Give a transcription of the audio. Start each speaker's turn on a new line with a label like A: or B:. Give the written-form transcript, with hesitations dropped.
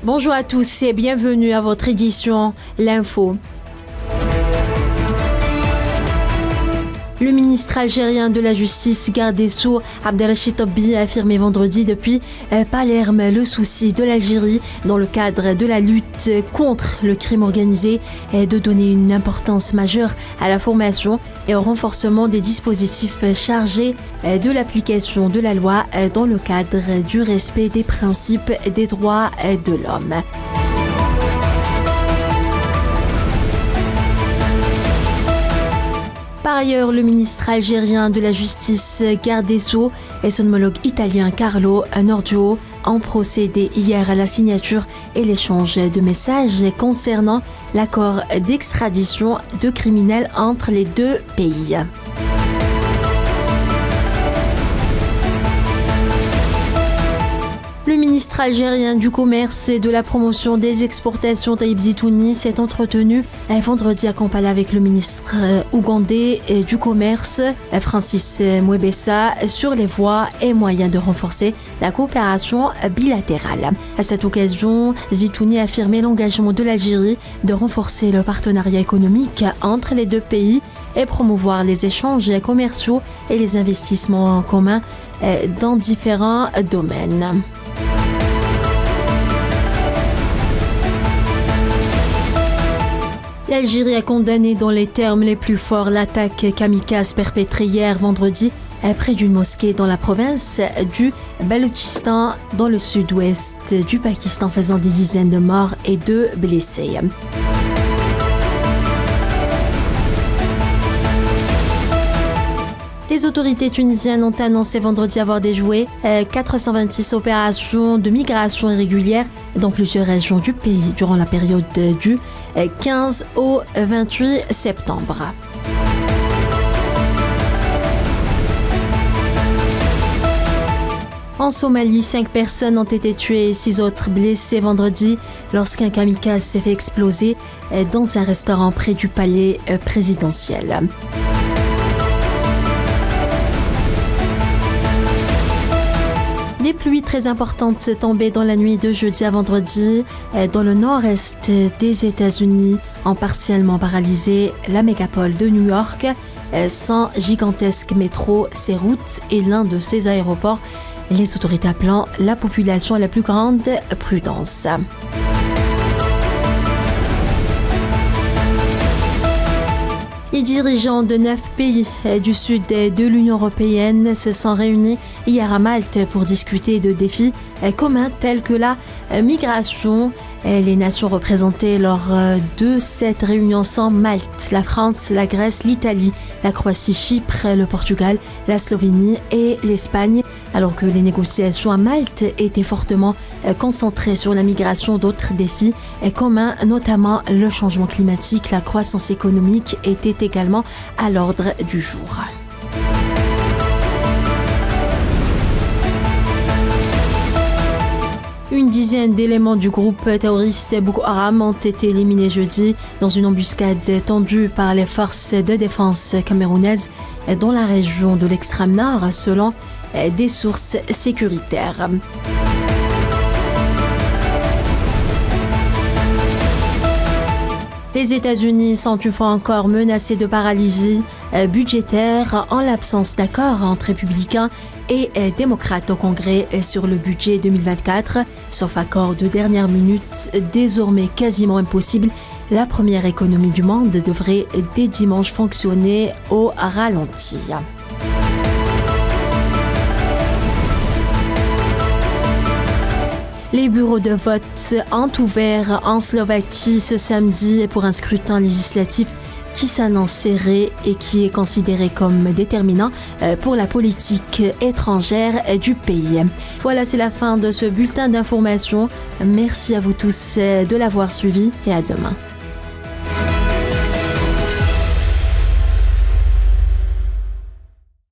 A: Bonjour à tous et bienvenue à votre édition L'Info. Le ministre algérien de la Justice, garde des Sceaux, Abdelrachid Tebbi, a affirmé vendredi depuis Palerme le souci de l'Algérie, dans le cadre de la lutte contre le crime organisé, est de donner une importance majeure à la formation et au renforcement des dispositifs chargés de l'application de la loi dans le cadre du respect des principes des droits de l'homme. Par ailleurs, le ministre algérien de la Justice, garde des Sceaux, et son homologue italien Carlo Nordio ont procédé hier à la signature et l'échange de messages concernant l'accord d'extradition de criminels entre les deux pays. Le ministre algérien du Commerce et de la Promotion des Exportations, Taïb Zitouni, s'est entretenu vendredi à Kampala avec le ministre ougandais du Commerce, Francis Mwebesa, sur les voies et moyens de renforcer la coopération bilatérale. À cette occasion, Zitouni a affirmé l'engagement de l'Algérie de renforcer le partenariat économique entre les deux pays et promouvoir les échanges commerciaux et les investissements en commun dans différents domaines. L'Algérie a condamné dans les termes les plus forts l'attaque kamikaze perpétrée hier vendredi près d'une mosquée dans la province du Baloutchistan, dans le sud-ouest du Pakistan, faisant des dizaines de morts et de blessés. Les autorités tunisiennes ont annoncé vendredi avoir déjoué 426 opérations de migration irrégulière dans plusieurs régions du pays durant la période du 15 au 28 septembre. En Somalie, 5 personnes ont été tuées et 6 autres blessées vendredi lorsqu'un kamikaze s'est fait exploser dans un restaurant près du palais présidentiel. Des pluies très importantes tombaient dans la nuit de jeudi à vendredi dans le nord-est des États-Unis, ont partiellement paralysé la mégapole de New York, son gigantesque métro, ses routes et l'un de ses aéroports, les autorités appelant la population à la plus grande prudence. Les dirigeants de 9 pays du sud de l'Union européenne se sont réunis hier à Malte pour discuter de défis communs tels que la migration. Les nations représentées lors de cette réunion sont Malte, la France, la Grèce, l'Italie, la Croatie, Chypre, le Portugal, la Slovénie et l'Espagne, alors que les négociations à Malte étaient fortement concentrées sur la migration. D'autres défis communs, notamment le changement climatique, la croissance économique, étaient également à l'ordre du jour. Une dizaine d'éléments du groupe terroriste Boko Haram ont été éliminés jeudi dans une embuscade tendue par les forces de défense camerounaises dans la région de l'extrême nord, selon des sources sécuritaires. Les États-Unis sont une fois encore menacés de paralysie budgétaire en l'absence d'accord entre républicains et démocrates au Congrès sur le budget 2024. Sauf accord de dernière minute, désormais quasiment impossible, la première économie du monde devrait dès dimanche fonctionner au ralenti. Les bureaux de vote ont ouvert en Slovaquie ce samedi pour un scrutin législatif qui s'annonce serré et qui est considéré comme déterminant pour la politique étrangère du pays. Voilà, c'est la fin de ce bulletin d'information. Merci à vous tous de l'avoir suivi et à demain.